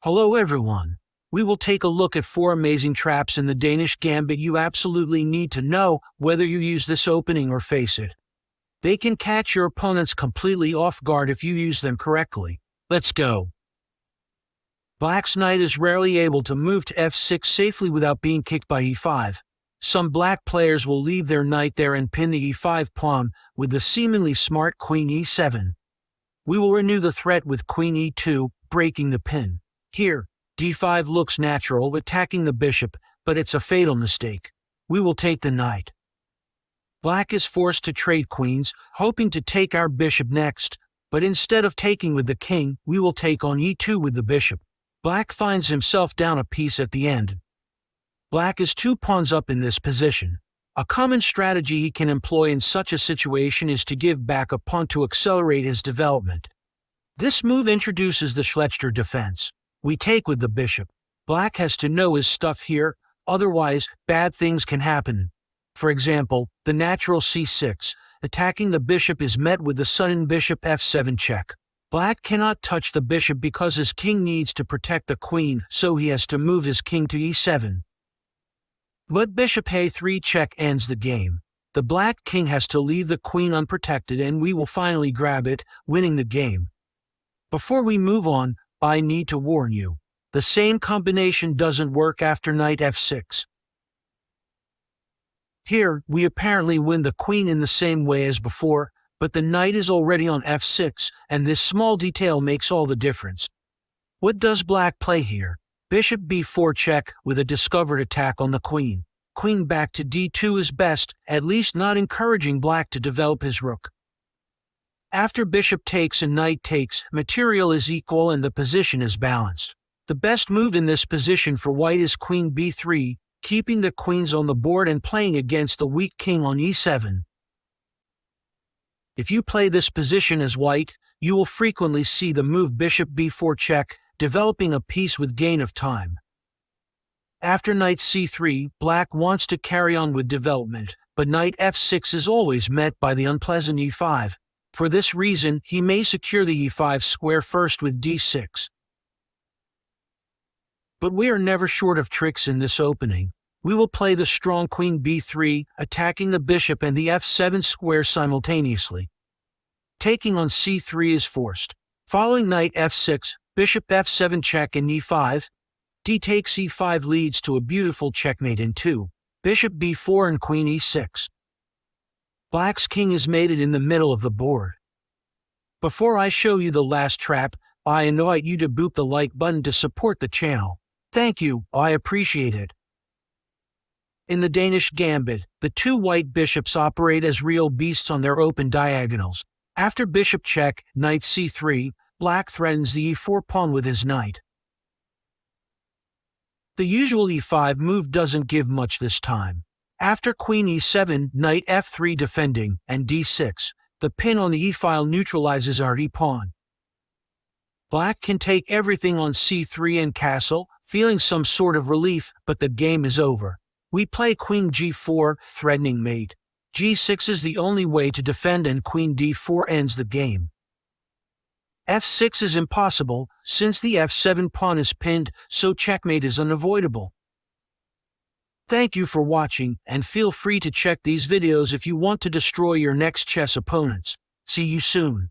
Hello everyone. We will take a look at 4 amazing traps in the Danish Gambit you absolutely need to know whether you use this opening or face it. They can catch your opponents completely off guard if you use them correctly. Let's go. Black's knight is rarely able to move to f6 safely without being kicked by e5. Some black players will leave their knight there and pin the e5 pawn with the seemingly smart queen e7. We will renew the threat with queen e2, breaking the pin. Here, d5 looks natural, attacking the bishop, but it's a fatal mistake. We will take the knight. Black is forced to trade queens, hoping to take our bishop next, but instead of taking with the king, we will take on e2 with the bishop. Black finds himself down a piece at the end. Black is 2 pawns up in this position. A common strategy he can employ in such a situation is to give back a pawn to accelerate his development. This move introduces the Schlechter defense. We take with the bishop. Black has to know his stuff here, otherwise bad things can happen. For example, the natural c6, attacking the bishop is met with the sudden bishop f7 check. Black cannot touch the bishop because his king needs to protect the queen, so he has to move his king to e7. But bishop a3 check ends the game. The black king has to leave the queen unprotected and we will finally grab it, winning the game. Before we move on, I need to warn you. The same combination doesn't work after knight f6. Here, we apparently win the queen in the same way as before, but the knight is already on f6, and this small detail makes all the difference. What does black play here? Bishop b4 check with a discovered attack on the queen. Queen back to d2 is best, at least not encouraging black to develop his rook. After bishop takes and knight takes, material is equal and the position is balanced. The best move in this position for white is queen b3, keeping the queens on the board and playing against the weak king on e7. If you play this position as white, you will frequently see the move bishop b4 check, developing a piece with gain of time. After knight c3, black wants to carry on with development, but knight f6 is always met by the unpleasant e5. For this reason, he may secure the e5 square first with d6. But we are never short of tricks in this opening. We will play the strong queen b3, attacking the bishop and the f7 square simultaneously. Taking on c3 is forced. Following knight f6, bishop f7 check and e5. D takes e5 leads to a beautiful checkmate in 2. Bishop b4 and queen e6. Black's king is mated in the middle of the board. Before I show you the last trap, I invite you to boop the like button to support the channel. Thank you, I appreciate it. In the Danish Gambit, the 2 white bishops operate as real beasts on their open diagonals. After bishop check, knight c3, black threatens the e4 pawn with his knight. The usual e5 move doesn't give much this time. After queen e7, knight f3 defending, and d6, the pin on the e-file neutralizes our e-pawn. Black can take everything on c3 and castle, feeling some sort of relief, but the game is over. We play queen g4, threatening mate. g6 is the only way to defend and queen d4 ends the game. f6 is impossible, since the f7 pawn is pinned, so checkmate is unavoidable. Thank you for watching, and feel free to check these videos if you want to destroy your next chess opponents. See you soon.